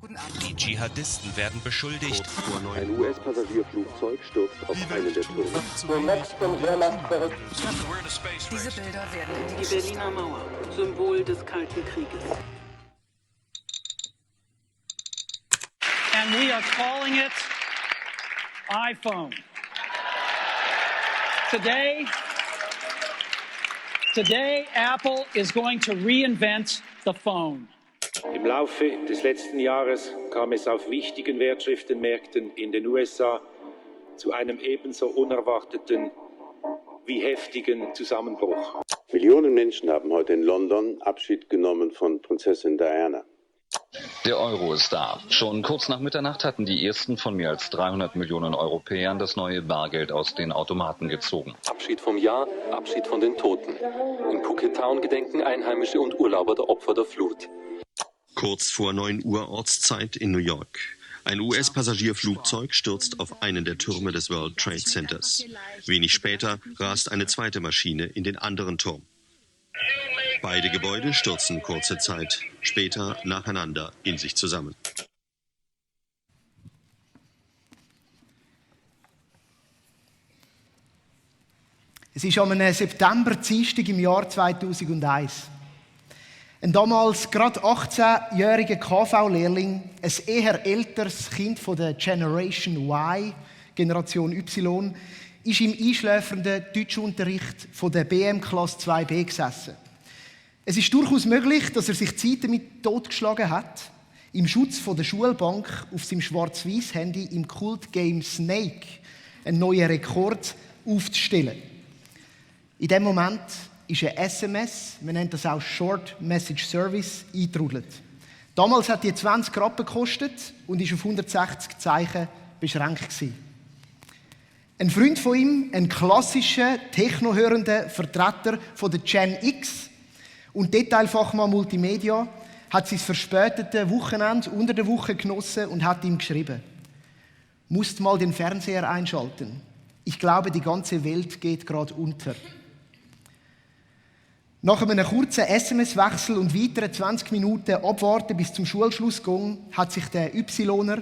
Die Dschihadisten werden beschuldigt. Ein US-Passagierflugzeug stürzt auf einen der Türme. Diese Bilder werden Die Berliner Mauer, Symbol des Kalten Krieges. And we are calling it iPhone. Today, Apple is going to reinvent the phone. Im Laufe des letzten Jahres kam es auf wichtigen Wertschriftenmärkten in den USA zu einem ebenso unerwarteten wie heftigen Zusammenbruch. Millionen Menschen haben heute in London Abschied genommen von Prinzessin Diana. Der Euro ist da. Schon kurz nach Mitternacht hatten die ersten von mehr als 300 Millionen Europäern das neue Bargeld aus den Automaten gezogen. Abschied vom Jahr, Abschied von den Toten. In Phuket Town gedenken Einheimische und Urlauber der Opfer der Flut. Kurz vor 9 Uhr Ortszeit in New York. Ein US-Passagierflugzeug stürzt auf einen der Türme des World Trade Centers. Wenig später rast eine zweite Maschine in den anderen Turm. Beide Gebäude stürzen kurze Zeit später nacheinander in sich zusammen. Es ist am September-Dienstag im Jahr 2001. Ein damals gerade 18-jähriger KV-Lehrling, ein eher älteres Kind von der Generation Y, Generation Y, ist im einschläfernden Deutschunterricht von der BM-Klasse 2b gesessen. Es ist durchaus möglich, dass er sich Zeit damit totgeschlagen hat, im Schutz von der Schulbank auf seinem Schwarz-Weiß-Handy im Kult-Game Snake einen neuen Rekord aufzustellen. In dem Moment ist ein SMS, man nennt das auch Short Message Service, eingetrudelt. Damals hat die 20 Rappen gekostet und ist auf 160 Zeichen beschränkt gewesen. Ein Freund von ihm, ein klassischer, technohörender Vertreter von der Gen X und Detailfachmann Multimedia, hat sein verspätete Wochenende unter der Woche genossen und hat ihm geschrieben: „Musst mal den Fernseher einschalten. Ich glaube, die ganze Welt geht gerade unter." Nach einem kurzen SMS-Wechsel und weiteren 20 Minuten Abwarten bis zum Schulschlussgang hat sich der Ypsiloner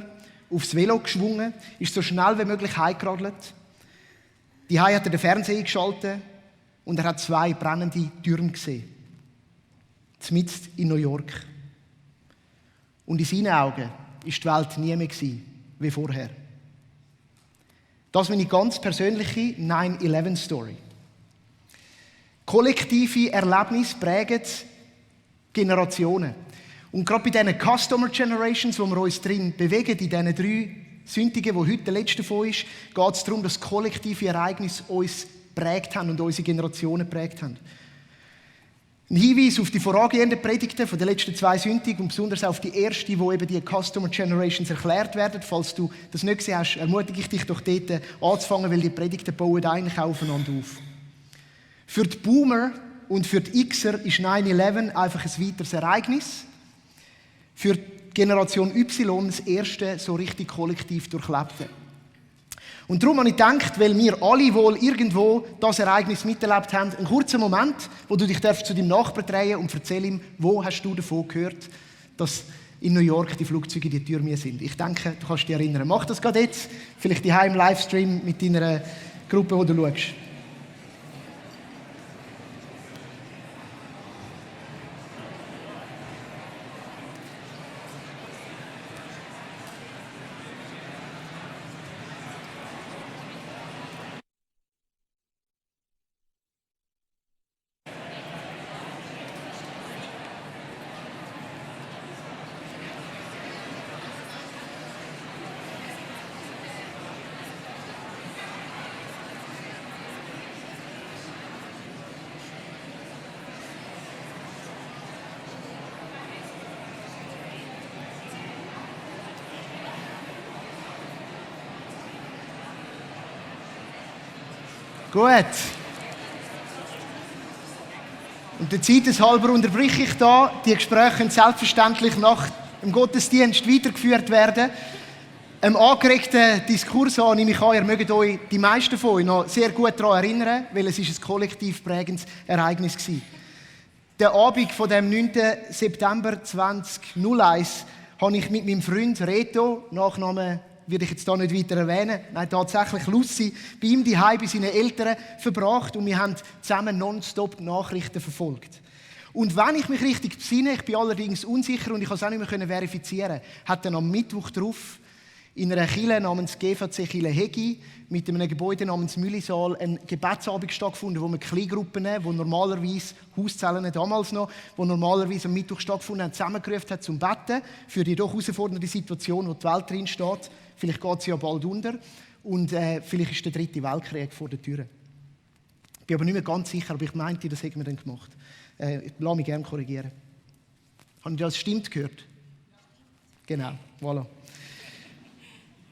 aufs Velo geschwungen, ist so schnell wie möglich heimgeradelt. Die hat er den Fernseher eingeschaltet und er hat 2 brennende Türme gesehen. Mitten in New York. Und in seinen Augen war die Welt nie mehr wie vorher. Das ist meine ganz persönliche 9/11-Story. Kollektive Erlebnisse prägen Generationen. Und gerade bei diesen Customer Generations, wo wir uns drin bewegen, in diesen 3 Sündigen, die heute der letzte davon ist, geht es darum, dass kollektive Ereignisse uns prägt haben und unsere Generationen prägt haben. Ein Hinweis auf die vorangehenden Predigten von den letzten 2 Sündigen und besonders auf die erste, wo eben die Customer Generations erklärt werden. Falls du das nicht gesehen hast, ermutige ich dich doch dort anzufangen, weil die Predigten bauen eigentlich auch aufeinander auf. Für die Boomer und für die Xer ist 9/11 einfach ein weiteres Ereignis. Für die Generation Y das erste so richtig kollektiv durchlebte. Und darum habe ich gedacht, weil wir alle wohl irgendwo das Ereignis miterlebt haben, einen kurzen Moment, wo du dich zu deinem Nachbarn drehen und erzähl ihm, wo hast du davon gehört, dass in New York die Flugzeuge in die Türme sind. Ich denke, du kannst dich erinnern. Mach das gerade jetzt, vielleicht daheim im Livestream mit deiner Gruppe, wo du schaust. Gut. Und der Zeit halber unterbreche ich da. Die Gespräche können selbstverständlich nach dem Gottesdienst weitergeführt werden. Einem angeregten Diskurs an, nehme ich an, ihr mögt euch die meisten von euch noch sehr gut daran erinnern, weil es ein kollektiv prägendes Ereignis war. Der Abend von dem 9. September 2001 habe ich mit meinem Freund Reto, Nachnamen würde ich jetzt da nicht weiter erwähnen, nein, tatsächlich Lucy, bei ihm daheim bei seinen Eltern verbracht und wir haben zusammen nonstop die Nachrichten verfolgt. Und wenn ich mich richtig besinne, ich bin allerdings unsicher und ich konnte es auch nicht mehr verifizieren, hat dann am Mittwoch drauf in einer Kirche namens GVC Kirche Hegi mit einem Gebäude namens Müllisaal ein Gebetsabend stattgefunden, wo wir Kleingruppen, wo normalerweise Hauszellen damals noch, wo normalerweise am Mittwoch stattgefunden haben, zusammengerufen hat zum Betten für die doch herausfordernde Situation, wo die Welt drin steht. Vielleicht geht sie ja bald unter und vielleicht ist der 3. Weltkrieg vor der Tür. Ich bin aber nicht mehr ganz sicher, aber ich meinte, das hätten wir dann gemacht. Ich lasse mich gerne korrigieren. Haben Sie das stimmt gehört? Genau, voilà.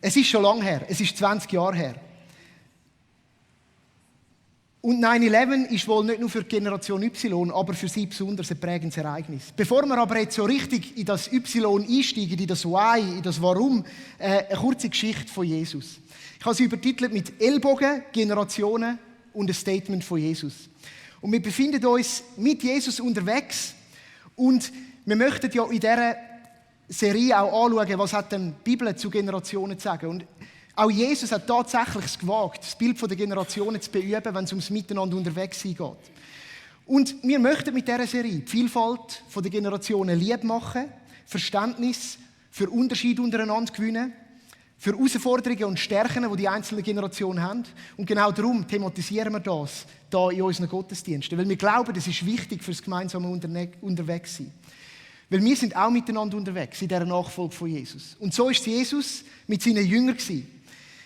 Es ist schon lange her, es ist 20 Jahre her. Und 9/11 ist wohl nicht nur für die Generation Y, aber für sie besonders ein prägendes Ereignis. Bevor wir aber jetzt so richtig in das Y einsteigen, in das Why, in das Warum, eine kurze Geschichte von Jesus. Ich habe sie übertitelt mit Ellbogen, Generationen und ein Statement von Jesus. Und wir befinden uns mit Jesus unterwegs und wir möchten ja in dieser Serie auch anschauen, was hat denn die Bibel zu Generationen zu sagen. Und auch Jesus hat tatsächlich es gewagt, das Bild der Generationen zu beüben, wenn es ums Miteinander unterwegs sein geht. Und wir möchten mit dieser Serie die Vielfalt der Generationen lieb machen, Verständnis für Unterschiede untereinander gewinnen, für Herausforderungen und Stärken, die die einzelnen Generationen haben. Und genau darum thematisieren wir das hier in unseren Gottesdiensten. Weil wir glauben, das ist wichtig für das gemeinsame Unterwegssein. Weil wir sind auch miteinander unterwegs in dieser Nachfolge von Jesus. Und so ist Jesus mit seinen Jüngern gewesen.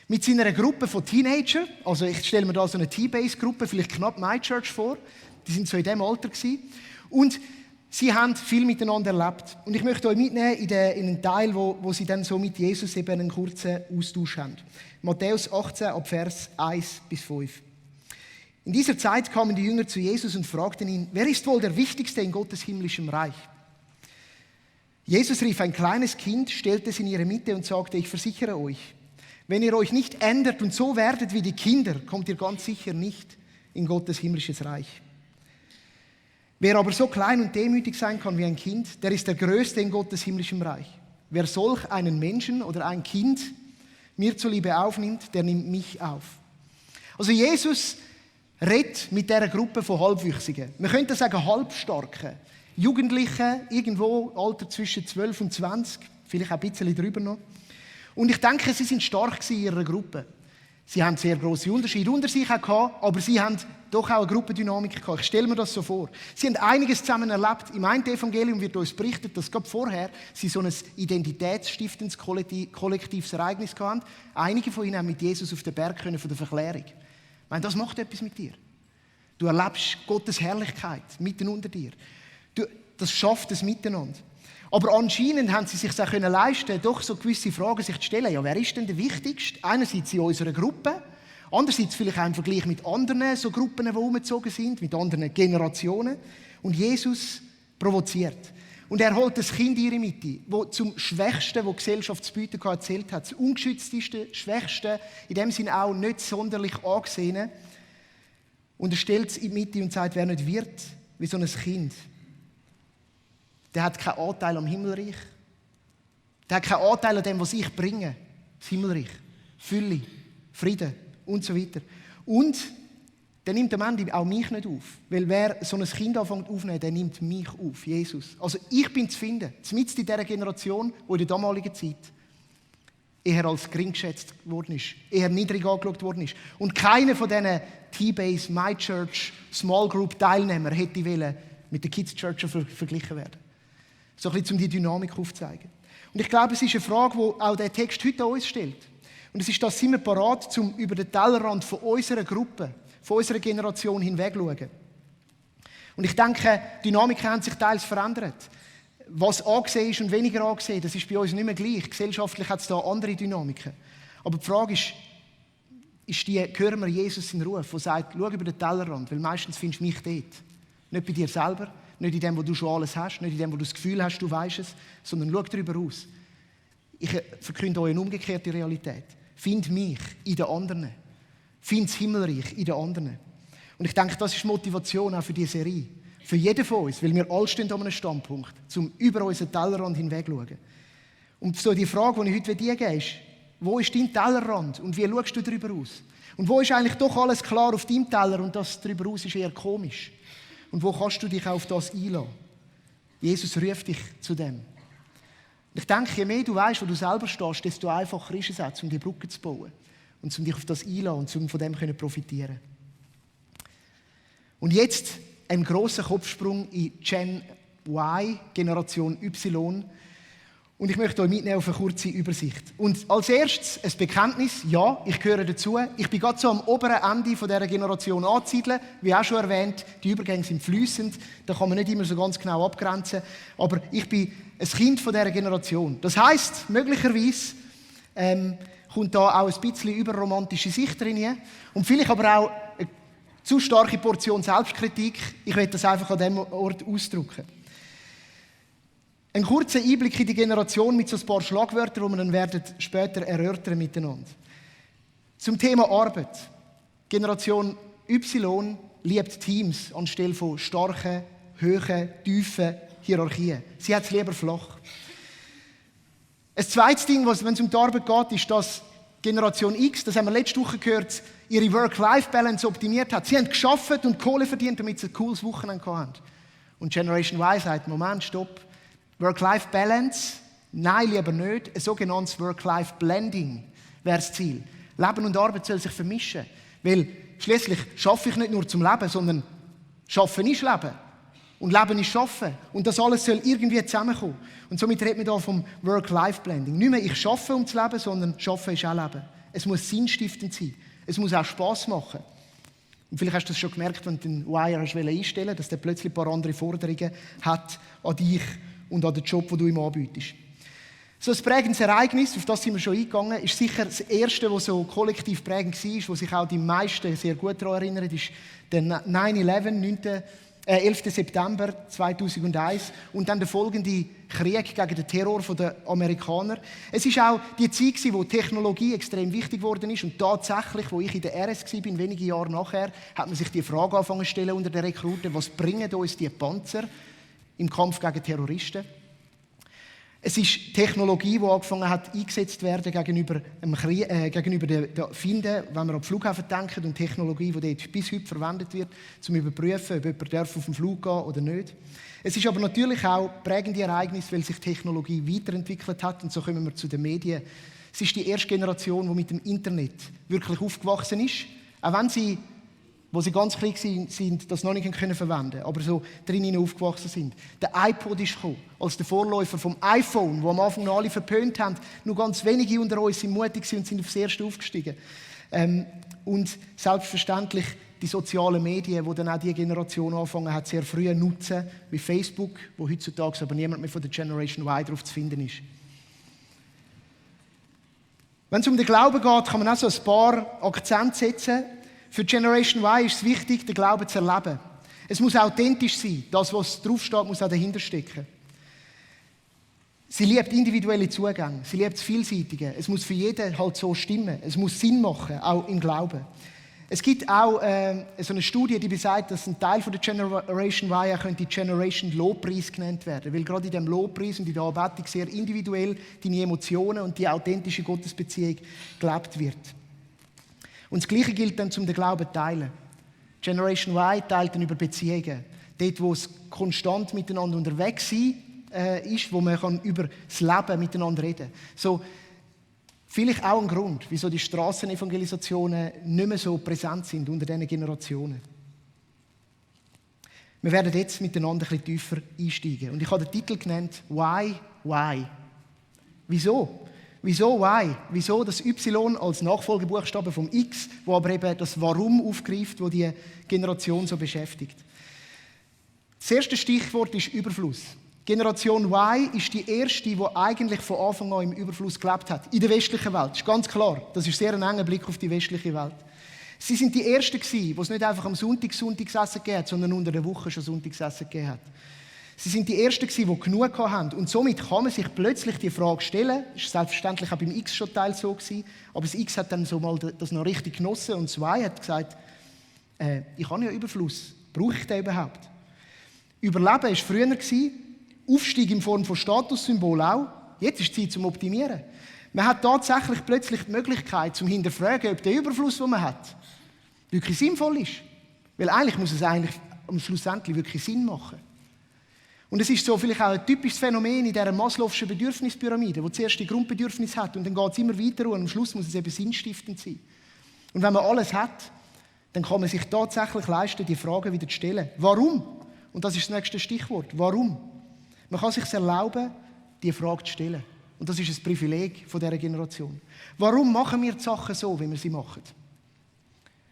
Mit seiner Gruppe von Teenagern. Also ich stelle mir da so eine T-Base-Gruppe, vielleicht knapp My Church vor. Die sind so in diesem Alter gewesen. Und sie haben viel miteinander erlebt. Und ich möchte euch mitnehmen in einen Teil, wo sie dann so mit Jesus eben einen kurzen Austausch haben. Matthäus 18, ab Vers 1 bis 5. In dieser Zeit kamen die Jünger zu Jesus und fragten ihn, wer ist wohl der Wichtigste in Gottes himmlischem Reich? Jesus rief ein kleines Kind, stellte es in ihre Mitte und sagte, ich versichere euch, wenn ihr euch nicht ändert und so werdet wie die Kinder, kommt ihr ganz sicher nicht in Gottes himmlisches Reich. Wer aber so klein und demütig sein kann wie ein Kind, der ist der Größte in Gottes himmlischem Reich. Wer solch einen Menschen oder ein Kind mir zuliebe aufnimmt, der nimmt mich auf. Also Jesus redet mit dieser Gruppe von Halbwüchsigen. Man könnte sagen Halbstarken. Jugendliche, irgendwo Alter zwischen 12 und 20, vielleicht auch ein bisschen drüber noch. Und ich denke, sie sind stark in ihrer Gruppe. Sie haben sehr grosse Unterschiede unter sich auch gehabt, aber sie haben doch auch eine Gruppendynamik gehabt. Ich stelle mir das so vor. Sie haben einiges zusammen erlebt. Im einen Evangelium wird uns berichtet, dass gerade vorher sie so ein identitätsstiftendes kollektives Ereignis hatten. Einige von ihnen haben mit Jesus auf den Berg können von der Verklärung. Ich meine, das macht etwas mit dir. Du erlebst Gottes Herrlichkeit mitten unter dir. Das schafft es miteinander. Aber anscheinend haben sie sich auch leisten können, doch so gewisse Fragen sich zu stellen. Ja, wer ist denn der Wichtigste? Einerseits in unserer Gruppe, andererseits vielleicht auch im Vergleich mit anderen so Gruppen, die umgezogen sind, mit anderen Generationen. Und Jesus provoziert. Und er holt das Kind in ihre Mitte, das zum Schwächsten, das die Gesellschaft zu bieten hat, erzählt hat. Das ungeschützteste, Schwächste, in dem Sinne auch nicht sonderlich angesehen. Und er stellt es in die Mitte und sagt, wer nicht wird wie so ein Kind, der hat keinen Anteil am Himmelreich. Der hat keinen Anteil an dem, was ich bringe. Das Himmelreich. Fülle, Frieden und so weiter. Und der nimmt am Ende auch mich nicht auf. Weil wer so ein Kind anfängt aufzunehmen, der nimmt mich auf, Jesus. Also ich bin zu finden, mitten in dieser Generation, die in der damaligen Zeit eher als gering geschätzt worden ist, eher niedrig angeschaut worden ist. Und keiner von diesen T-Base, My Church, Small Group Teilnehmer hätte wollen mit der Kids Church verglichen werden. So ein bisschen, um die Dynamik aufzuzeigen. Und ich glaube, es ist eine Frage, die auch der Text heute an uns stellt. Und es ist, dass sind wir bereit, um über den Tellerrand von unserer Gruppe, von unserer Generation hinweg zu schauen. Und ich denke, die Dynamiken haben sich teils verändert. Was angesehen ist und weniger angesehen, das ist bei uns nicht mehr gleich. Gesellschaftlich hat es da andere Dynamiken. Aber die Frage ist hören wir Jesus in Ruf, der sagt, schau über den Tellerrand, weil meistens findest du mich dort. Nicht bei dir selber, nicht in dem, wo du schon alles hast, nicht in dem, wo du das Gefühl hast, du weisst es, sondern schau darüber aus. Ich verkünde euch eine umgekehrte Realität. Find mich in den anderen. Find das Himmelreich in den anderen. Und ich denke, das ist Motivation auch für diese Serie. Für jeden von uns, weil wir alle stehen an einem Standpunkt, um über unseren Tellerrand hinweg zu schauen. Und so die Frage, die ich heute dir gebe, ist, wo ist dein Tellerrand und wie schaust du darüber aus? Und wo ist eigentlich doch alles klar auf deinem Teller und das darüber aus ist eher komisch? Und wo kannst du dich auf das einlassen? Jesus ruft dich zu dem. Ich denke, je mehr du weißt, wo du selber stehst, desto einfacher ist es auch, um die Brücke zu bauen und um dich auf das einzulassen und um von dem zu profitieren. Und jetzt ein grosser Kopfsprung in Gen Y, Generation Y. Und ich möchte euch mitnehmen auf eine kurze Übersicht. Und als erstes ein Bekenntnis. Ja, ich gehöre dazu. Ich bin gerade so am oberen Ende dieser Generation anzusiedeln. Wie auch schon erwähnt, die Übergänge sind fließend. Da kann man nicht immer so ganz genau abgrenzen. Aber ich bin ein Kind von dieser Generation. Das heisst, möglicherweise kommt da auch ein bisschen überromantische Sicht drin. Und vielleicht aber auch eine zu starke Portion Selbstkritik. Ich will das einfach an diesem Ort ausdrücken. Ein kurzer Einblick in die Generation mit so ein paar Schlagwörtern, die wir dann werden später erörtern miteinander. Zum Thema Arbeit. Generation Y liebt Teams anstelle von starken, hohen, tiefen Hierarchien. Sie hat es lieber flach. Ein zweites Ding, wenn es um die Arbeit geht, ist, dass Generation X, das haben wir letzte Woche gehört, ihre Work-Life-Balance optimiert hat. Sie haben gearbeitet und Kohle verdient, damit sie ein cooles Wochenende hatten. Und Generation Y sagt, Moment, stopp. Work-Life-Balance? Nein, lieber nicht. Ein sogenanntes Work-Life-Blending wäre das Ziel. Leben und Arbeit soll sich vermischen. Weil schliesslich schaffe ich nicht nur zum Leben, sondern Schaffen ist Leben. Und Leben ist Schaffen. Und das alles soll irgendwie zusammenkommen. Und somit redet man hier vom Work-Life-Blending. Nicht mehr ich schaffe, um zu leben, sondern Schaffen ist auch Leben. Es muss sinnstiftend sein. Es muss auch Spass machen. Und vielleicht hast du das schon gemerkt, wenn du den Wire einstellen willst, dass der plötzlich ein paar andere Forderungen hat an dich und an den Job, den du ihm anbietest. So ein prägendes Ereignis, auf das sind wir schon eingegangen, ist sicher das erste, das so kollektiv prägend war, wo sich auch die meisten sehr gut daran erinnern, ist der 9/11, 11. September 2001 und dann der folgende Krieg gegen den Terror der Amerikaner. Es ist auch die Zeit, wo Technologie extrem wichtig geworden ist und tatsächlich, wo ich in der RS war, wenige Jahre nachher, hat man sich die Frage angefangen zu stellen unter den Rekruten, was bringen uns die Panzer im Kampf gegen Terroristen? Es ist Technologie, die angefangen hat, eingesetzt zu werden gegenüber den Feinden, wenn wir an den Flughafen denken, und Technologie, die dort bis heute verwendet wird, um zu überprüfen, ob jemand auf den Flug gehen darf oder nicht. Es ist aber natürlich auch prägende Ereignis, weil sich Technologie weiterentwickelt hat. Und so kommen wir zu den Medien. Es ist die erste Generation, die mit dem Internet wirklich aufgewachsen ist. Auch wenn sie, wo sie ganz klein sind, das noch nicht verwenden können, aber so drinnen aufgewachsen sind. Der iPod ist gekommen, als der Vorläufer vom iPhone, wo am Anfang noch alle verpönt haben. Nur ganz wenige unter uns sind mutig und sind aufs Erste aufgestiegen. Und selbstverständlich die sozialen Medien, die dann auch die Generation angefangen hat, sehr früh zu nutzen, wie Facebook, wo heutzutage aber niemand mehr von der Generation Y drauf zu finden ist. Wenn es um den Glauben geht, kann man auch so ein paar Akzente setzen. Für Generation Y ist es wichtig, den Glauben zu erleben. Es muss authentisch sein. Das, was draufsteht, muss auch dahinter stecken. Sie liebt individuelle Zugänge. Sie liebt das Vielseitige. Es muss für jeden halt so stimmen. Es muss Sinn machen, auch im Glauben. Es gibt auch so eine Studie, die besagt, dass ein Teil von der Generation Y könnte Generation Lobpreis genannt werden. Weil gerade in dem Lobpreis und in der Anbetung sehr individuell deine Emotionen und die authentische Gottesbeziehung gelebt wird. Und das Gleiche gilt dann, um den Glauben zu teilen. Generation Y teilt dann über Beziehungen. Dort, wo es konstant miteinander unterwegs ist, wo man kann über das Leben miteinander reden kann. So, vielleicht auch ein Grund, wieso die Strassenevangelisationen nicht mehr so präsent sind unter diesen Generationen. Wir werden jetzt miteinander ein bisschen tiefer einsteigen. Und ich habe den Titel genannt «Why? Why?» Wieso? Wieso Why? Wieso das Y als Nachfolgebuchstabe vom X, wo aber eben das Warum aufgreift, wo die Generation so beschäftigt. Das erste Stichwort ist Überfluss. Generation Y ist die erste, die eigentlich von Anfang an im Überfluss gelebt hat. In der westlichen Welt. Das ist ganz klar. Das ist sehr ein enger Blick auf die westliche Welt. Sie sind die Ersten gewesen, die es nicht einfach am Sonntagsessen gegeben hat, sondern unter der Woche schon Sonntagsessen gegeben hat. Sie sind die Ersten gewesen, die genug hatten. Und somit kann man sich plötzlich die Frage stellen, das war selbstverständlich auch beim X schon Teil so gewesen, aber das X hat dann so mal das noch richtig genossen und das Y hat gesagt, ich habe ja Überfluss, brauche ich den überhaupt? Überleben war früher gewesen, Aufstieg in Form von Statussymbol auch, Jetzt ist die Zeit zum Optimieren. Man hat tatsächlich plötzlich die Möglichkeit, zum hinterfragen, ob der Überfluss, den man hat, wirklich sinnvoll ist. Weil eigentlich muss es eigentlich am Schlussendlich wirklich Sinn machen. Und es ist so vielleicht auch ein typisches Phänomen in dieser Maslow'schen Bedürfnispyramide, wo zuerst die Grundbedürfnisse hat und dann geht es immer weiter und am Schluss muss es eben sinnstiftend sein. Und wenn man alles hat, dann kann man sich tatsächlich leisten, die Frage wieder zu stellen. Warum? Und das ist das nächste Stichwort. Warum? Man kann es sich erlauben, die Frage zu stellen. Und das ist ein Privileg von dieser Generation. Warum machen wir die Sachen so, wie wir sie machen?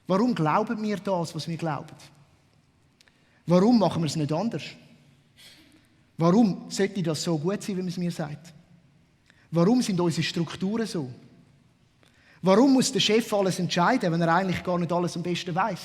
Warum glauben wir das, was wir glauben? Warum machen wir es nicht anders? Warum sollte das so gut sein, wie man es mir sagt? Warum sind unsere Strukturen so? Warum muss der Chef alles entscheiden, wenn er eigentlich gar nicht alles am besten weiß?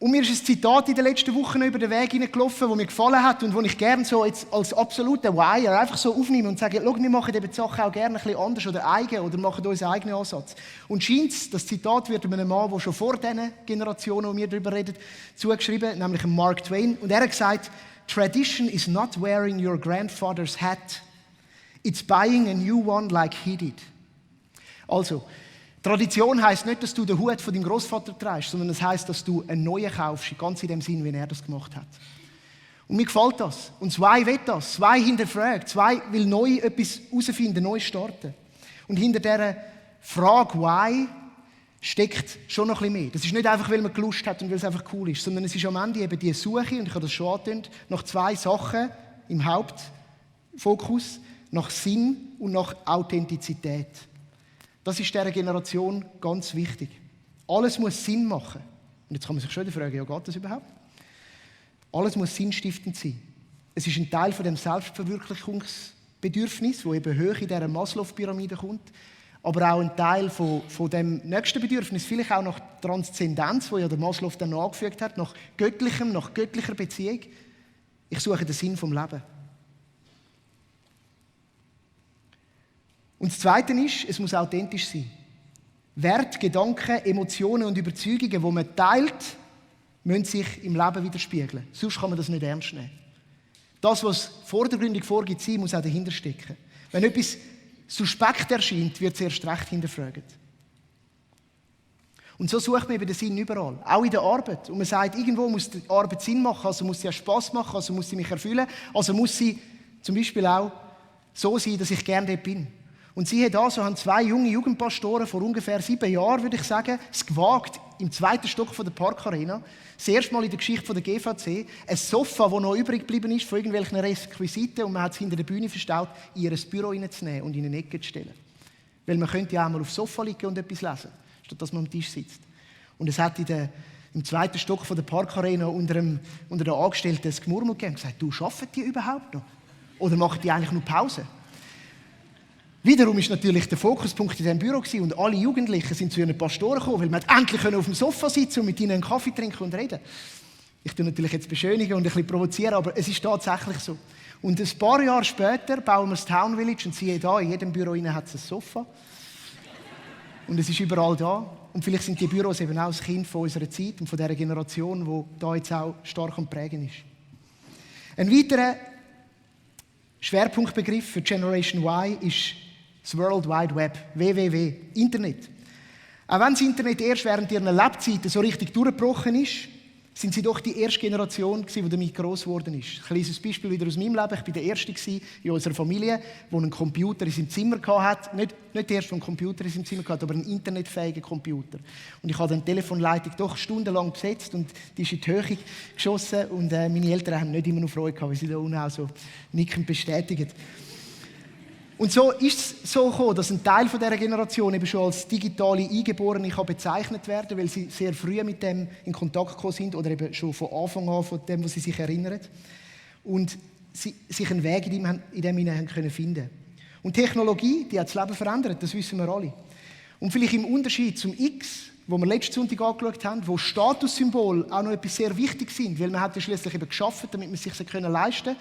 Und mir ist ein Zitat in den letzten Wochen über den Weg hineingelaufen, das mir gefallen hat und das ich gerne so jetzt als absoluten Wire einfach so aufnehme und sage, schau, wir machen eben die Sachen auch gerne ein bisschen anders oder eigen oder machen unseren eigenen Ansatz. Und scheint, das Zitat wird einem Mann, der schon vor diesen Generationen, wo wir darüber reden, zugeschrieben, nämlich Mark Twain. Und er hat gesagt, Tradition is not wearing your grandfather's hat. It's buying a new one like he did. Also, Tradition heisst nicht, dass du den Hut von deinem Großvater trägst, sondern es heisst, dass du einen neuen kaufst, ganz in dem Sinn, wie er das gemacht hat. Und mir gefällt das. Und zwei will das. Zwei hinterfragt. Zwei will neu etwas herausfinden, neu starten. Und hinter dieser Frage «Why» steckt schon noch ein bisschen mehr. Das ist nicht einfach, weil man Lust hat und weil es einfach cool ist, sondern es ist am Ende eben die Suche, und ich habe das schon angetönt, nach zwei Sachen im Hauptfokus, nach Sinn und nach Authentizität. Das ist dieser Generation ganz wichtig. Alles muss Sinn machen. Und jetzt kann man sich schon fragen, ja, geht das überhaupt? Alles muss sinnstiftend sein. Es ist ein Teil von dem Selbstverwirklichungsbedürfnis, das eben hoch in dieser Maslow-Pyramide kommt, aber auch ein Teil von dem nächsten Bedürfnis, vielleicht auch nach Transzendenz, das ja der Maslow dann noch angefügt hat, nach Göttlichem, nach göttlicher Beziehung. Ich suche den Sinn vom Leben. Und das Zweite ist, es muss authentisch sein. Werte, Gedanken, Emotionen und Überzeugungen, die man teilt, müssen sich im Leben widerspiegeln. Sonst kann man das nicht ernst nehmen. Das, was vordergründig vorgibt, sein, muss auch dahinter stecken. Wenn etwas suspekt erscheint, wird es erst recht hinterfragt. Und so sucht man eben den Sinn überall. Auch in der Arbeit. Und man sagt, irgendwo muss die Arbeit Sinn machen, also muss sie auch Spass machen, also muss sie mich erfüllen, also muss sie zum Beispiel auch so sein, dass ich gerne dort bin. Und siehe da, so haben zwei junge Jugendpastoren vor ungefähr 7 Jahren, würde ich sagen, es gewagt, im 2. Stock von der Parkarena, das erste Mal in der Geschichte von der GVC, ein Sofa, das noch übrig geblieben ist von irgendwelchen Requisiten und man hat es hinter der Bühne verstaut, in ihr Büro reinzunehmen und in eine Ecke zu stellen. Weil man könnte ja auch mal aufs Sofa liegen und etwas lesen, statt dass man am Tisch sitzt. Und es hat im 2. Stock von der Parkarena unter den Angestellten ein Gemurmel gegeben und gesagt, du, arbeiten die überhaupt noch? Oder machen die eigentlich nur Pause? Wiederum war natürlich der Fokuspunkt in diesem Büro und alle Jugendlichen sind zu ihren Pastoren gekommen, weil man endlich auf dem Sofa sitzen und mit ihnen einen Kaffee trinken und reden. Ich tue natürlich jetzt beschönigen und ein bisschen provozieren, aber es ist tatsächlich so. Und ein paar Jahre später bauen wir das Town Village und siehe da, in jedem Büro hat es ein Sofa. Und es ist überall da. Und vielleicht sind die Büros eben auch das Kind von unserer Zeit und von dieser Generation, die da jetzt auch stark am Prägen ist. Ein weiterer Schwerpunktbegriff für Generation Y ist das World Wide Web, WWW, Internet. Auch wenn das Internet erst während ihrer Lebzeiten so richtig durchgebrochen ist, sind sie doch die erste Generation gewesen, die damit gross geworden ist. Ein kleines Beispiel wieder aus meinem Leben. Ich war der Erste in unserer Familie, der einen Computer in seinem Zimmer hatte. Nicht der Erste, der einen Computer in seinem Zimmer hatte, aber einen internetfähigen Computer. Und ich habe dann die Telefonleitung doch stundenlang besetzt und die ist in die Höhe geschossen. Und meine Eltern haben nicht immer noch Freude gehabt, weil sie da unten auch so nickend bestätigen. Und so ist es so gekommen, dass ein Teil dieser Generation eben schon als digitale Eingeborene bezeichnet werden, weil sie sehr früh mit dem in Kontakt gekommen sind oder eben schon von Anfang an von dem, was sie sich erinnern. Und sie sich einen Weg in dem hinein finden können. Und Technologie, die hat das Leben verändert, das wissen wir alle. Und vielleicht im Unterschied zum X, wo wir letzten Sonntag angeschaut haben, wo Statussymbole auch noch etwas sehr wichtig sind, weil man hat ja schliesslich eben geschafft, damit man es sich leisten konnte,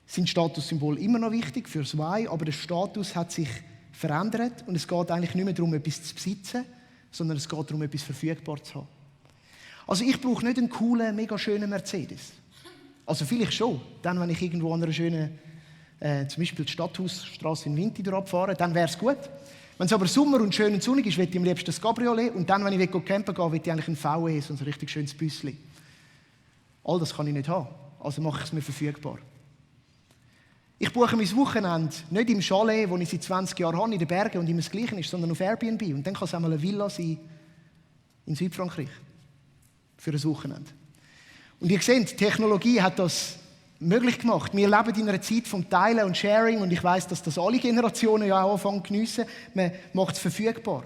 sind Statussymbole immer noch wichtig fürs Why, aber der Status hat sich verändert und es geht eigentlich nicht mehr darum, etwas zu besitzen, sondern es geht darum, etwas verfügbar zu haben. Also ich brauche nicht einen coolen, mega schönen Mercedes. Also vielleicht schon. Dann, wenn ich irgendwo an einer schönen, zum Beispiel die Stadthausstrasse in Winterthur abfahre, dann wäre es gut. Wenn es aber Sommer und schön und sonnig ist, will ich am liebsten das Cabriolet. Und dann, wenn ich campen gehe, will ich eigentlich ein VW, so ein richtig schönes Büsschen. All das kann ich nicht haben. Also mache ich es mir verfügbar. Ich buche mein Wochenende nicht im Chalet, das ich seit 20 Jahren habe, in den Bergen und immer das Gleiche ist, sondern auf Airbnb. Und dann kann es auch mal eine Villa sein in Südfrankreich. Für ein Wochenende. Und ihr seht, die Technologie hat das möglich gemacht. Wir leben in einer Zeit vom Teilen und Sharing und ich weiss, dass das alle Generationen ja auch anfangen zu geniessen. Man macht es verfügbar.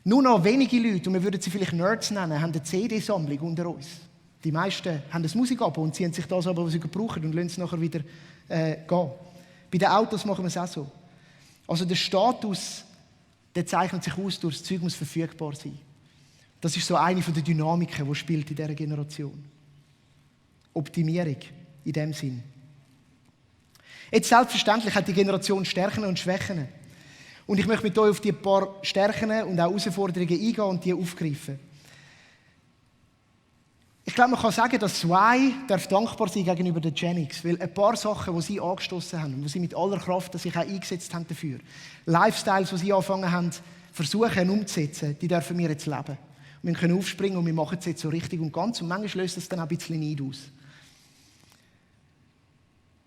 Nur noch wenige Leute, und wir würden sie vielleicht Nerds nennen, haben eine CD-Sammlung unter uns. Die meisten haben ein Musikabo und ziehen sich das aber, was sie brauchen und lassen es nachher wieder gehen. Bei den Autos machen wir es auch so. Also der Status, der zeichnet sich aus durch das Zeug muss verfügbar sein. Das ist so eine der Dynamiken, die spielt in dieser Generation. Optimierung in dem Sinn. Jetzt selbstverständlich hat die Generation Stärken und Schwächen. Und ich möchte mit euch auf die paar Stärken und auch Herausforderungen eingehen und die aufgreifen. Ich glaube, man kann sagen, dass Y darf dankbar sein gegenüber der Gen X, weil ein paar Sachen, die sie angestoßen haben, die sie mit aller Kraft sich auch eingesetzt haben dafür, Lifestyles, die sie angefangen haben, versuchen umzusetzen, die dürfen wir jetzt leben. Und wir können aufspringen und wir machen es jetzt so richtig und ganz und manchmal löst das dann auch ein bisschen Neid aus.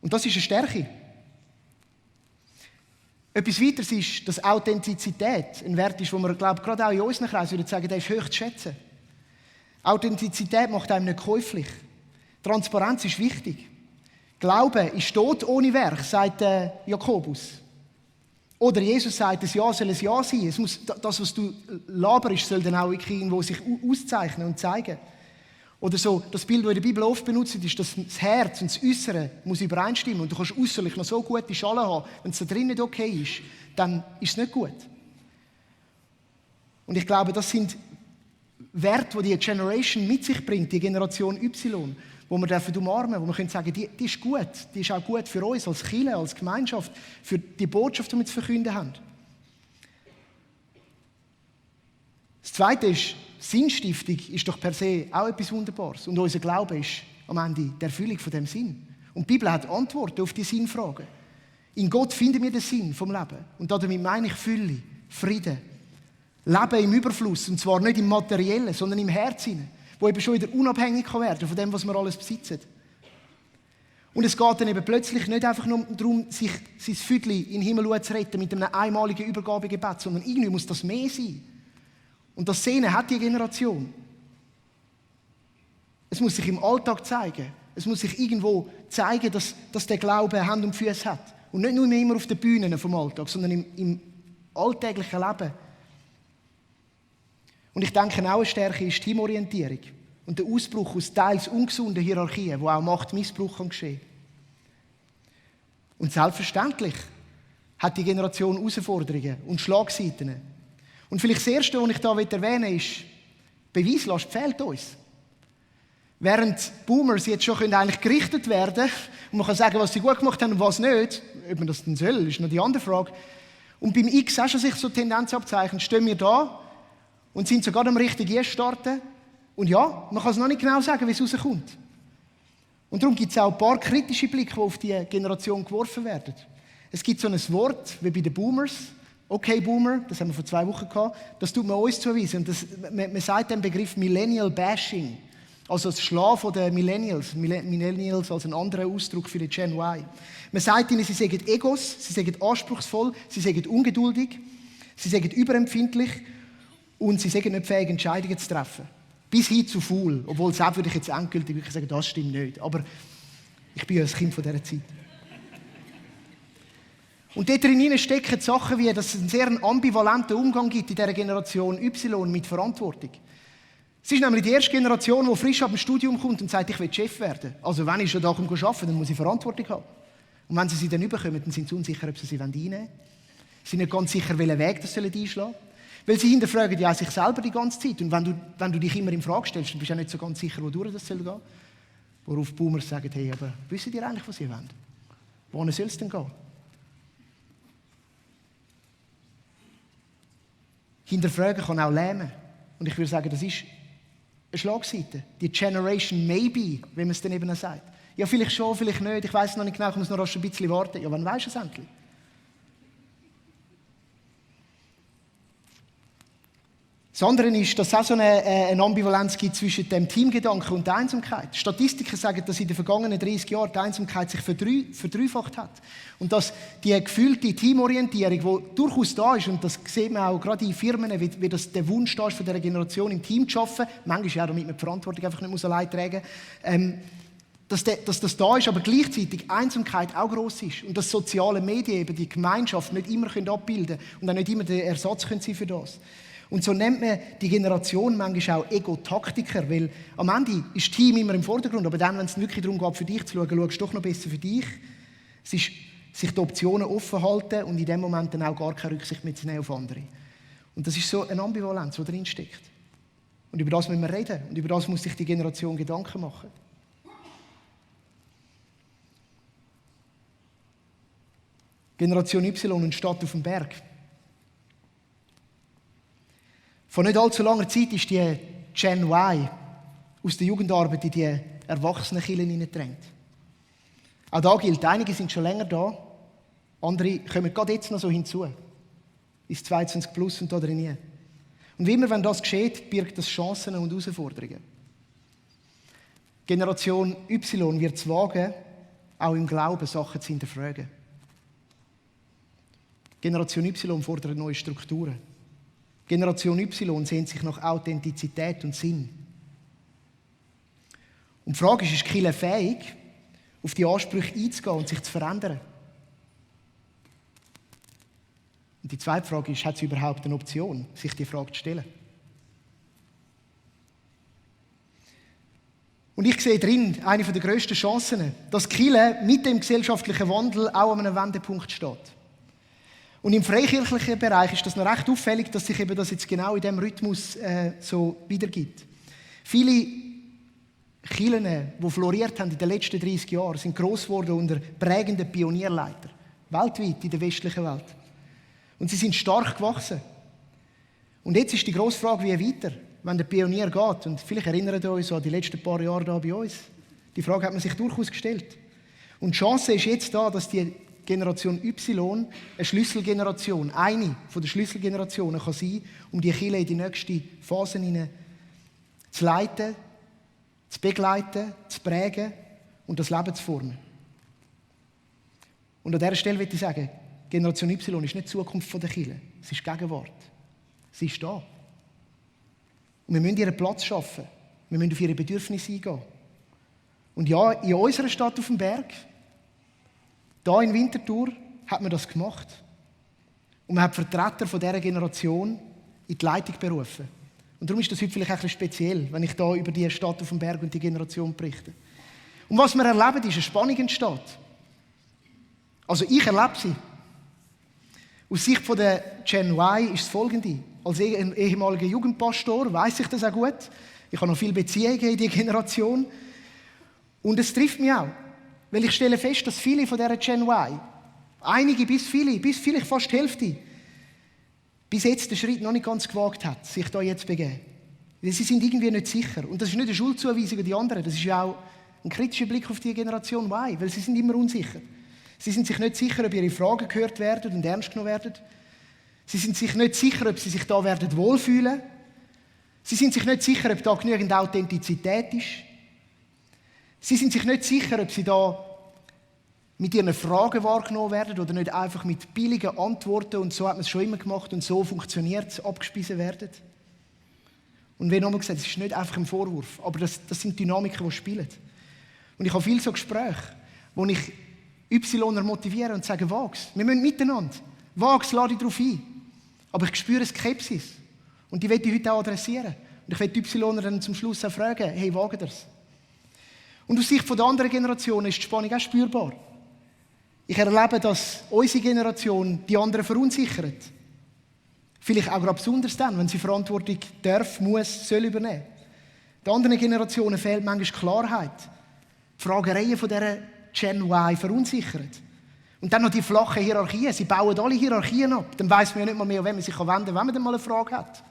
Und das ist eine Stärke. Etwas weiteres ist, dass Authentizität ein Wert ist, wo wir, glaube ich, gerade auch in unseren Kreisen würden sagen, der ist hoch zu schätzen. Authentizität macht einem nicht käuflich. Transparenz ist wichtig. Glaube ist tot ohne Werk, sagt Jakobus. Oder Jesus sagt, das Ja soll ein Ja sein. Es muss, das, was du laberst, soll dann auch irgendwo sich auszeichnen und zeigen. Oder so, das Bild, das in der Bibel oft benutzt wird, ist, dass das Herz und das Äußere muss übereinstimmen. Und du kannst äußerlich noch so gute Schale haben, wenn es da drin nicht okay ist, dann ist es nicht gut. Und ich glaube, das sind Werte, die Generation mit sich bringt, die Generation Y, wo wir dürfen umarmen, wo wir können sagen, die ist gut, die ist auch gut für uns als Kirche, als Gemeinschaft, für die Botschaft, die wir zu verkünden haben. Das Zweite ist, Sinnstiftung ist doch per se auch etwas Wunderbares. Und unser Glaube ist am Ende die Erfüllung von dem Sinn. Und die Bibel hat Antworten auf die Sinnfragen. In Gott finden wir den Sinn vom Leben. Und damit meine ich Fülle, Frieden, Leben im Überfluss. Und zwar nicht im Materiellen, sondern im Herzen, wo eben schon wieder unabhängig werden kann von dem, was wir alles besitzen. Und es geht dann eben plötzlich nicht einfach nur darum, sich sein Füdli in den Himmel zu retten mit einem einmaligen Übergabegebet, sondern irgendwie muss das mehr sein. Und das Sehnen hat die Generation. Es muss sich im Alltag zeigen. Es muss sich irgendwo zeigen, dass der Glaube Hand und Füße hat. Und nicht nur immer auf den Bühnen vom Alltag, sondern im alltäglichen Leben. Und ich denke, auch eine Stärke ist Teamorientierung. Und der Ausbruch aus teils ungesunden Hierarchien, wo auch Machtmissbrauch geschehen kann. Und selbstverständlich hat die Generation Herausforderungen und Schlagseiten. Und vielleicht das Erste, was ich hier erwähnen will, ist, Beweislast fehlt uns. Während Boomers jetzt schon eigentlich gerichtet werden können, und man kann sagen, was sie gut gemacht haben und was nicht, ob man das denn soll, ist noch die andere Frage. Und beim X auch schon sich so Tendenz abzeichnet, stehen wir da und sind sogar am richtigen starten. Und ja, man kann es noch nicht genau sagen, wie es rauskommt. Und darum gibt es auch ein paar kritische Blicke, die auf die Generation geworfen werden. Es gibt so ein Wort, wie bei den Boomers, okay, Boomer, das haben wir vor 2 Wochen gehabt, das tut man uns zuweisen. Und man sagt den Begriff Millennial Bashing, also das Schlafen der Millennials, Millennials als ein anderer Ausdruck für die Gen Y. Man sagt ihnen, sie seien Egos, sie seien anspruchsvoll, sie seien ungeduldig, sie seien überempfindlich und sie seien nicht fähig, Entscheidungen zu treffen. Bis hin zu faul, obwohl selbst würde ich jetzt endgültig wirklich sagen, das stimmt nicht. Aber ich bin ja ein Kind von dieser Zeit. Und dort drin stecken Sachen wie, dass es einen sehr ambivalenten Umgang gibt in dieser Generation Y mit Verantwortung. Es ist nämlich die erste Generation, die frisch ab dem Studium kommt und sagt, ich will Chef werden. Also wenn ich schon da arbeite, dann muss ich Verantwortung haben. Und wenn sie dann überkommen, dann sind sie unsicher, ob sie sie einnehmen wollen. Sie sind nicht ganz sicher, welchen Weg das einschlagen sollen. Weil sie hinterfragen ja sich selber die ganze Zeit. Und wenn du dich immer in Frage stellst, dann bist du auch nicht so ganz sicher, wodurch das gehen soll. Worauf Boomers sagen, hey, aber wissen ihr eigentlich, was ihr wollt? Wohin soll es denn gehen? Hinterfragen kann auch lähmen. Und ich würde sagen, das ist eine Schlagseite. Die Generation Maybe, wie man es dann eben sagt. Ja, vielleicht schon, vielleicht nicht. Ich weiss noch nicht genau, ich muss noch rasch ein bisschen warten. Ja, wann weisst du es endlich? Das andere ist, dass es auch so eine Ambivalenz gibt zwischen dem Teamgedanken und der Einsamkeit. Statistiker sagen, dass in den vergangenen 30 Jahren die Einsamkeit sich verdreifacht hat. Und dass die gefühlte Teamorientierung, die durchaus da ist, und das sieht man auch gerade in Firmen, wie das der Wunsch da ist, von dieser Generation im Team zu arbeiten, manchmal auch damit man die Verantwortung einfach nicht allein tragen muss, dass das da ist, aber gleichzeitig Einsamkeit auch gross ist. Und dass soziale Medien eben die Gemeinschaft nicht immer abbilden können und auch nicht immer der Ersatz können sein für das. Und so nennt man die Generation manchmal auch Ego-Taktiker, weil am Ende ist das Team immer im Vordergrund, aber dann, wenn es wirklich darum geht, für dich zu schauen, schaust du doch noch besser für dich. Es ist, sich die Optionen offen halten und in dem Moment dann auch gar keine Rücksicht mehr zu nehmen auf andere. Und das ist so eine Ambivalenz, die drin steckt. Und über das müssen wir reden und über das muss sich die Generation Gedanken machen. Generation Y entsteht auf dem Berg. Vor nicht allzu langer Zeit ist die Gen Y aus der Jugendarbeit in die Erwachsenenkirche hineingedrängt. Auch da gilt, einige sind schon länger da, andere kommen gerade jetzt noch so hinzu. Ins 22 plus und da drin. Und wie immer, wenn das geschieht, birgt das Chancen und Herausforderungen. Generation Y wird es wagen, auch im Glauben Sachen zu hinterfragen. Generation Y fordert neue Strukturen. Generation Y sehnt sich nach Authentizität und Sinn. Und die Frage ist die Kirche fähig, auf die Ansprüche einzugehen und sich zu verändern? Und die zweite Frage ist, hat sie überhaupt eine Option, sich die Frage zu stellen? Und ich sehe drin eine der grössten Chancen, dass die Kirche mit dem gesellschaftlichen Wandel auch an einem Wendepunkt steht. Und im freikirchlichen Bereich ist das noch recht auffällig, dass sich eben das jetzt genau in diesem Rhythmus so wiedergibt. Viele Kirchen, die floriert haben in den letzten 30 Jahren, sind gross geworden unter prägenden Pionierleitern, weltweit in der westlichen Welt. Und sie sind stark gewachsen. Und jetzt ist die grosse Frage, wie weiter, wenn der Pionier geht. Und vielleicht erinnern wir uns an die letzten paar Jahre da bei uns. Die Frage hat man sich durchaus gestellt. Und die Chance ist jetzt da, dass die Generation Y eine Schlüsselgeneration, eine von den Schlüsselgenerationen kann sein, um die Kirche in die nächste Phase hinein zu leiten, zu begleiten, zu prägen und das Leben zu formen. Und an dieser Stelle möchte ich sagen, Generation Y ist nicht die Zukunft der Kirche, es ist Gegenwart. Sie ist da. Und wir müssen ihren Platz schaffen. Wir müssen auf ihre Bedürfnisse eingehen. Und ja, in unserer Stadt auf dem Berg, da in Winterthur, hat man das gemacht. Und man hat Vertreter von dieser Generation in die Leitung berufen. Und darum ist das heute vielleicht ein bisschen speziell, wenn ich da über die Stadt auf dem Berg und die Generation berichte. Und was wir erleben, ist eine Spannung entsteht. Also ich erlebe sie. Aus Sicht von der Gen Y ist es folgende. Als ehemaliger Jugendpastor weiss ich das auch gut. Ich habe noch viele Beziehungen in diese Generation. Und es trifft mich auch. Weil ich stelle fest, dass viele von dieser Gen Y, einige bis vielleicht fast die Hälfte, bis jetzt den Schritt noch nicht ganz gewagt hat, sich da jetzt zu begeben. Weil sie sind irgendwie nicht sicher. Und das ist nicht eine Schuldzuweisung an die anderen, das ist ja auch ein kritischer Blick auf die Generation Y, weil sie sind immer unsicher. Sie sind sich nicht sicher, ob ihre Fragen gehört werden und ernst genommen werden. Sie sind sich nicht sicher, ob sie sich da werden wohlfühlen. Sie sind sich nicht sicher, ob da genügend Authentizität ist. Sie sind sich nicht sicher, ob sie da mit ihren Fragen wahrgenommen werden oder nicht einfach mit billigen Antworten und so hat man es schon immer gemacht und so funktioniert es, abgespiesen werden. Und wie nochmal gesagt, es ist nicht einfach ein Vorwurf, aber das sind Dynamiken, die spielen. Und ich habe viele so Gespräche, wo ich Yler motiviere und sage, wag's. Wir müssen miteinander. Wag's, lade dich darauf ein. Aber ich spüre Skepsis. Und die möchte ich heute auch adressieren. Und ich möchte Yler dann zum Schluss auch fragen, hey, wagt ihr's? Und aus Sicht der anderen Generation ist die Spannung auch spürbar. Ich erlebe, dass unsere Generation die anderen verunsichert. Vielleicht auch gerade besonders dann, wenn sie Verantwortung darf, muss, soll übernehmen. Den anderen Generationen fehlt manchmal Klarheit. Die Fragereien von dieser Gen Y verunsichert. Und dann noch die flachen Hierarchien. Sie bauen alle Hierarchien ab. Dann weiss man ja nicht mal mehr, an wen man sich wenden kann, wenn man dann mal eine Frage hat.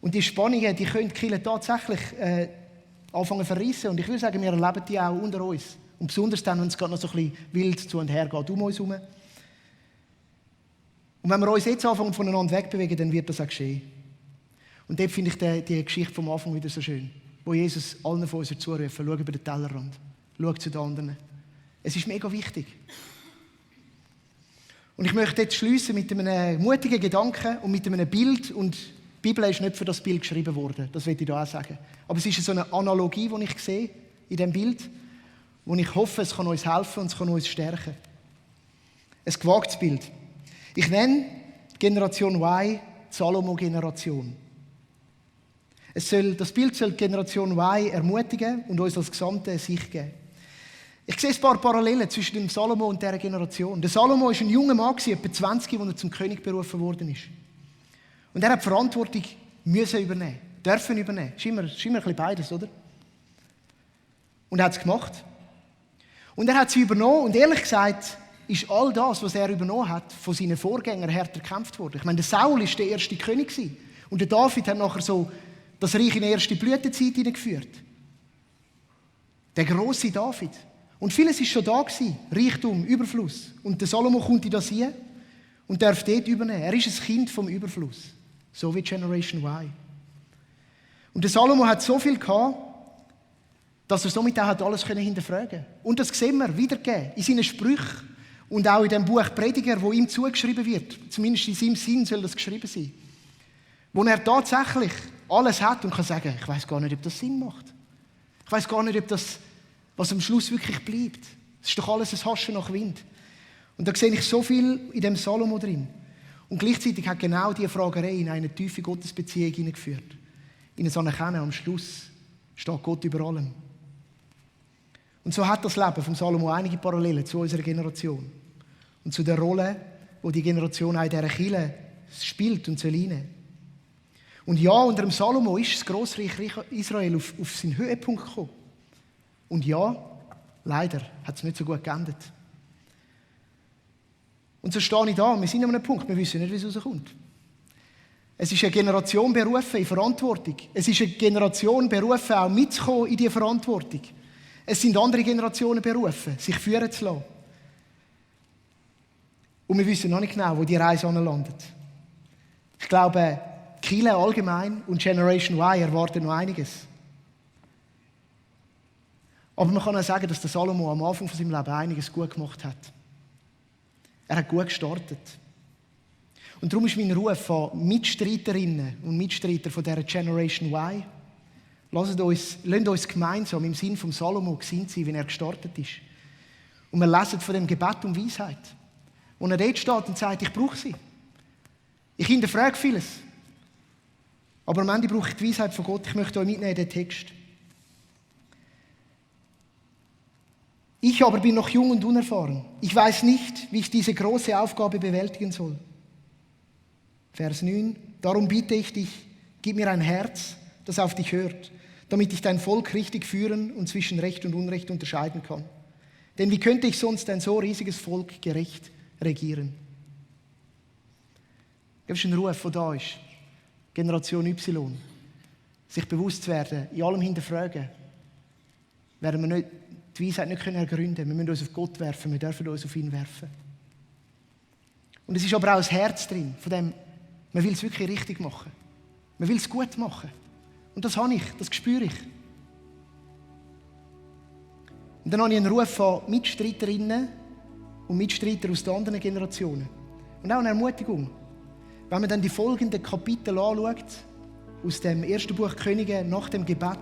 Und die Spannungen, die können die Kirche tatsächlich anfangen zu verrissen. Und ich würde sagen, wir erleben die auch unter uns. Und besonders dann, wenn es gerade noch so ein bisschen wild zu und her geht um uns herum. Und wenn wir uns jetzt anfangen, voneinander wegbewegen, dann wird das auch geschehen. Und dort finde ich die Geschichte vom Anfang wieder so schön, wo Jesus allen von uns zuruft, schau über den Tellerrand, schau zu den anderen. Es ist mega wichtig. Und ich möchte jetzt schliessen mit einem mutigen Gedanken und mit einem Bild. Und die Bibel ist nicht für das Bild geschrieben worden, das will ich da auch sagen. Aber es ist so eine Analogie, die ich sehe in diesem Bild, wo ich hoffe, es kann uns helfen und es kann uns stärken. Ein gewagtes Bild. Ich nenne die Generation Y die Salomo-Generation. Das Bild soll die Generation Y ermutigen und uns als gesamte Sicht geben. Ich sehe ein paar Parallelen zwischen dem Salomo und dieser Generation. Der Salomo war ein junger Mann, etwa 20, als er zum König berufen worden ist. Und er hat die Verantwortung übernehmen, dürfen übernehmen. Ist immer ein bisschen beides, oder? Und er hat es gemacht. Und er hat sie übernommen und ehrlich gesagt ist all das, was er übernommen hat, von seinen Vorgängern härter gekämpft worden. Ich meine, der Saul war der erste König und der David hat nachher so das Reich in die erste Blütezeit hineingeführt. Der grosse David. Und vieles war schon da gewesen. Reichtum, Überfluss. Und der Salomo kommt in das hier und darf dort übernehmen. Er ist ein Kind vom Überfluss. So wie Generation Y. Und der Salomo hat so viel gehabt, dass er somit auch alles hinterfragen konnte. Und das sehen wir wiedergegeben in seinen Sprüchen und auch in dem Buch Prediger, wo ihm zugeschrieben wird. Zumindest in seinem Sinn soll das geschrieben sein. Wo er tatsächlich alles hat und kann sagen, ich weiß gar nicht, ob das Sinn macht. Ich weiß gar nicht, ob das, was am Schluss wirklich bleibt. Es ist doch alles ein Haschen nach Wind. Und da sehe ich so viel in dem Salomo drin. Und gleichzeitig hat genau diese Fragerei in eine tiefe Gottesbeziehung hineingeführt. In ein Anerkennen, am Schluss steht Gott über allem. Und so hat das Leben von Salomo einige Parallelen zu unserer Generation. Und zu der Rolle, die Generation auch in dieser Kirche spielt und soll einnehmen. Und ja, unter dem Salomo ist das Grossreich Israel auf seinen Höhepunkt gekommen. Und ja, leider hat es nicht so gut geendet. Und so stehe ich da, wir sind an einem Punkt, wir wissen nicht, wie es rauskommt. Es ist eine Generation berufen in Verantwortung. Es ist eine Generation berufen, auch mitzukommen in diese Verantwortung. Es sind andere Generationen berufen, sich führen zu lassen. Und wir wissen noch nicht genau, wo die Reise anlandet. Ich glaube, Kirche allgemein und Generation Y erwarten noch einiges. Aber man kann auch sagen, dass der Salomo am Anfang von seinem Leben einiges gut gemacht hat. Er hat gut gestartet. Und darum ist mein Ruf an Mitstreiterinnen und Mitstreiter von dieser Generation Y, lasst uns gemeinsam im Sinn von Salomo gesinnt sein, wie er gestartet ist. Und wir lesen von dem Gebet um Weisheit, wo er dort steht und sagt, ich brauche sie. Ich hinterfrage vieles. Aber am Ende brauche ich die Weisheit von Gott. Ich möchte euch mitnehmen in den Text. Ich aber bin noch jung und unerfahren. Ich weiß nicht, wie ich diese große Aufgabe bewältigen soll. Vers 9. Darum bitte ich dich, gib mir ein Herz, das auf dich hört, damit ich dein Volk richtig führen und zwischen Recht und Unrecht unterscheiden kann. Denn wie könnte ich sonst ein so riesiges Volk gerecht regieren? Das ist ein Ruf, der da ist. Generation Y. Sich bewusst werden, in allem hinterfragen. Werden wir die Weisheit nicht ergründen können. Wir müssen uns auf Gott werfen, wir dürfen uns auf ihn werfen. Und es ist aber auch das Herz drin, von dem, man will es wirklich richtig machen. Man will es gut machen. Und das habe ich, das spüre ich. Und dann habe ich einen Ruf an Mitstreiterinnen und Mitstreiter aus den anderen Generationen. Und auch eine Ermutigung. Wenn man dann die folgenden Kapitel anschaut, aus dem ersten Buch Könige nach dem Gebet,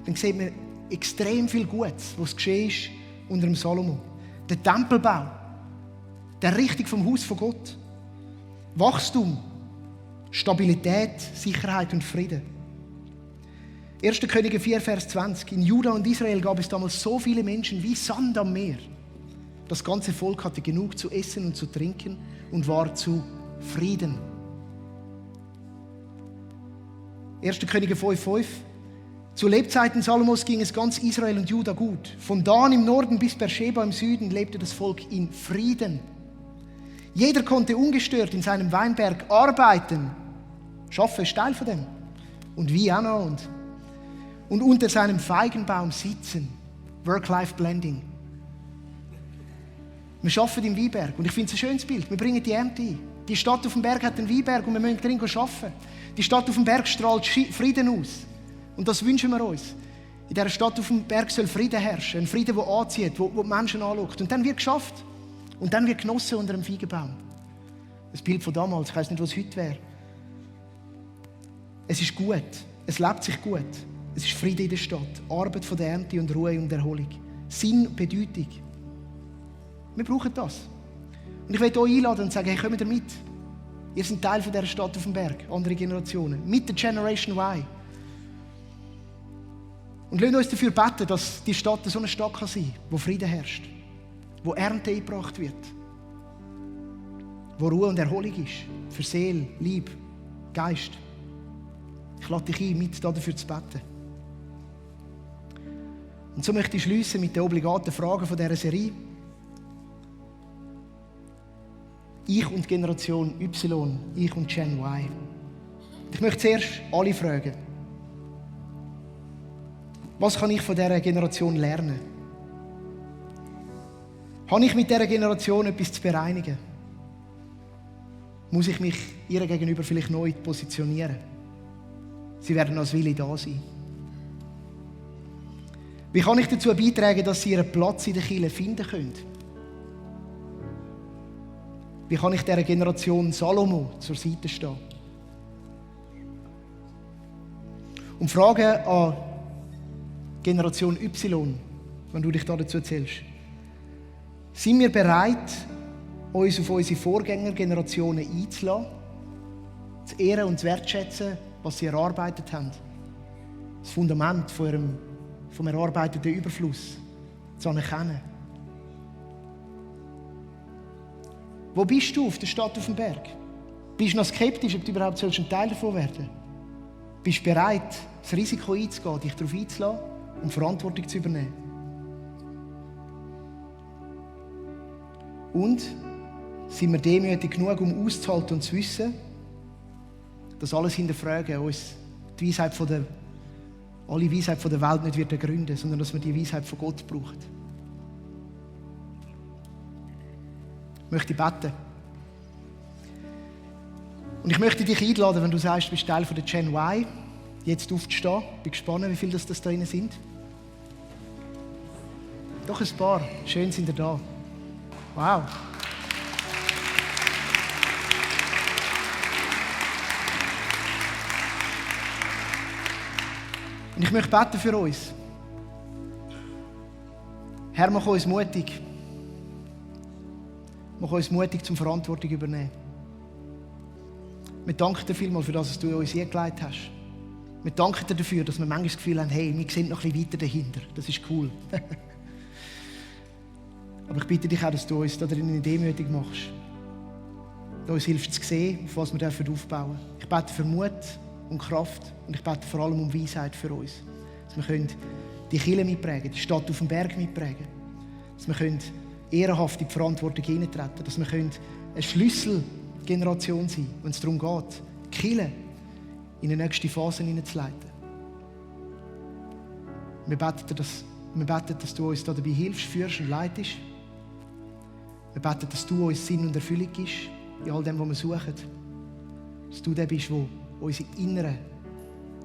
dann sieht man extrem viel Gutes, was geschehen ist unter dem Salomo. Der Tempelbau, der Errichtung vom Haus von Gott, Wachstum, Stabilität, Sicherheit und Frieden. 1. Könige 4, Vers 20. In Juda und Israel gab es damals so viele Menschen wie Sand am Meer. Das ganze Volk hatte genug zu essen und zu trinken und war zufrieden. 1. Könige 5,5. Zu Lebzeiten Salomos ging es ganz Israel und Juda gut. Von Dan im Norden bis Beersheba im Süden lebte das Volk in Frieden. Jeder konnte ungestört in seinem Weinberg arbeiten. Schaffen ist Teil von dem. Und wie auch noch. und unter seinem Feigenbaum sitzen. Work-Life-Blending. Wir arbeiten im Weinberg und ich finde es ein schönes Bild. Wir bringen die Ernte ein. Die Stadt auf dem Berg hat einen Weinberg und wir müssen drin arbeiten. Die Stadt auf dem Berg strahlt Frieden aus. Und das wünschen wir uns. In dieser Stadt auf dem Berg soll Frieden herrschen. Ein Frieden, der anzieht, der die Menschen anschaut. Und dann wird geschafft. Und dann wird genossen unter einem Feigenbaum. Das Bild von damals, ich weiss nicht, was heute wäre. Es ist gut. Es lebt sich gut. Es ist Friede in der Stadt. Arbeit von der Ernte und Ruhe und Erholung. Sinn, Bedeutung. Wir brauchen das. Und ich möchte euch einladen und sagen, hey, kommt ihr mit. Ihr seid Teil von dieser Stadt auf dem Berg, andere Generationen. Mit der Generation Y. Und lasst uns dafür beten, dass die Stadt so eine Stadt kann sein kann, wo Frieden herrscht, wo Ernte eingebracht wird, wo Ruhe und Erholung ist, für Seele, Liebe, Geist. Ich lade dich ein, mit dafür zu beten. Und so möchte ich schließen mit den obligaten Fragen von dieser Serie. Ich und Generation Y, ich und Gen Y. Ich möchte zuerst alle fragen, was kann ich von dieser Generation lernen? Habe ich mit dieser Generation etwas zu bereinigen? Muss ich mich ihr gegenüber vielleicht neu positionieren? Sie werden als Wille da sein. Wie kann ich dazu beitragen, dass sie ihren Platz in der Kirche finden können? Wie kann ich dieser Generation Salomo zur Seite stehen? Und Fragen an Generation Y, wenn du dich dazu zählst. Sind wir bereit, uns auf unsere Vorgängergenerationen einzulassen, zu ehren und zu wertschätzen, was sie erarbeitet haben? Das Fundament vom erarbeiteten Überfluss zu anerkennen. Wo bist du auf der Stadt auf dem Berg? Bist du noch skeptisch, ob du überhaupt ein Teil davon werden sollst? Bist du bereit, das Risiko einzugehen, dich darauf einzulassen und Verantwortung zu übernehmen? Und sind wir demütig genug, um auszuhalten und zu wissen, dass alles hinterfragen uns die Weisheit alle Weisheit von der Welt nicht wird ergründen, sondern dass wir die Weisheit von Gott brauchen. Ich möchte beten. Und ich möchte dich einladen, wenn du sagst, du bist Teil von der Gen Y, jetzt aufzustehen. Ich bin gespannt, wie viele das da drin sind. Doch ein paar. Schön sind ihr da. Wow. Und ich möchte beten für uns. Herr, mach uns mutig. Mach uns mutig, zum Verantwortung zu übernehmen. Wir danken dir vielmals für das, was du uns eingelegt hast. Wir danken dir dafür, dass wir manchmal das Gefühl haben, hey, wir sind noch ein bisschen weiter dahinter. Das ist cool. Aber ich bitte dich auch, dass du uns da drinnen demütig machst. Du uns hilfst zu sehen, auf was wir aufbauen dürfen. Ich bete für Mut und Kraft und ich bete vor allem um Weisheit für uns. Dass wir können die Kirche mitprägen, die Stadt auf dem Berg mitprägen. Dass wir können ehrenhaft in die Verantwortung hineintreten. Dass wir können eine Schlüsselgeneration sein, wenn es darum geht, die Kirche in die nächste Phase hineinzuleiten. Wir beten, dass du uns dabei hilfst, führst und leitest. Wir beten, dass du uns Sinn und Erfüllung gibst in all dem, was wir suchen. Dass du der bist, der unsere inneren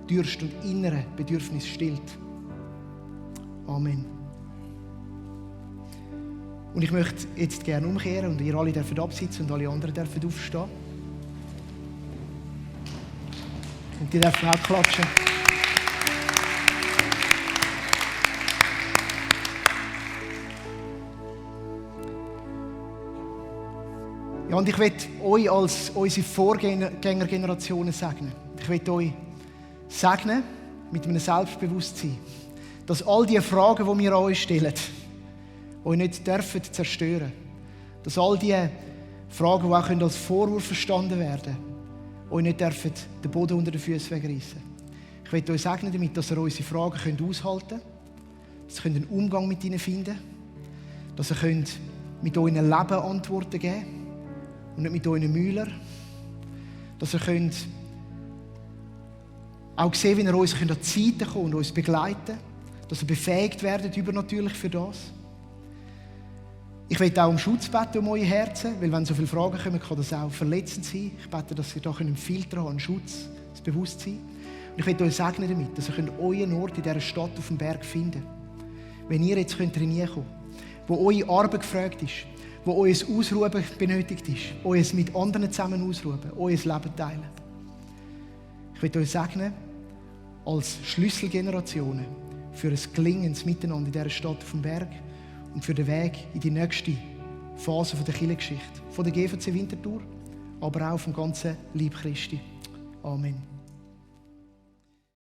Durst und inneren Bedürfnisse stillt. Amen. Und ich möchte jetzt gerne umkehren und ihr alle dürfen absitzen und alle anderen dürfen aufstehen. Und die dürfen auch klatschen. Ja, und ich möchte euch als unsere Vorgängergenerationen segnen. Ich möchte euch segnen mit einem Selbstbewusstsein, dass all die Fragen, die wir an euch stellen, euch nicht dürfen zerstören. Dass all die Fragen, die auch als Vorwurf verstanden werden, euch nicht dürfen den Boden unter den Füßen wegreißen. Ich möchte euch segnen damit, dass ihr unsere Fragen aushalten könnt, dass ihr einen Umgang mit ihnen finden könnt, dass ihr mit eurem Leben Antworten geben könnt und nicht mit euren Mühlern, dass ihr Auch sehen, wie ihr uns an die Seite kommt und uns begleiten, dass ihr befähigt werdet, übernatürlich für das. Ich möchte auch um Schutz beten um eure Herzen, weil wenn so viele Fragen kommen, kann das auch verletzend sein. Ich bete, dass ihr da einen Filter habt, einen Schutz, das Bewusstsein. Und ich möchte euch segnen damit, dass ihr euren Ort in dieser Stadt auf dem Berg finden könnt. Wenn ihr jetzt reinkommen könnt, wo eure Arbeit gefragt ist, wo euer Ausruhen benötigt ist, euer mit anderen zusammen ausruhen, euer Leben teilen. Ich möchte euch segnen, als Schlüsselgenerationen für ein gelingendes Miteinander in dieser Stadt auf dem Berg und für den Weg in die nächste Phase der Kirchengeschichte, von der GVC Winterthur, aber auch vom ganzen Leib Christi. Amen.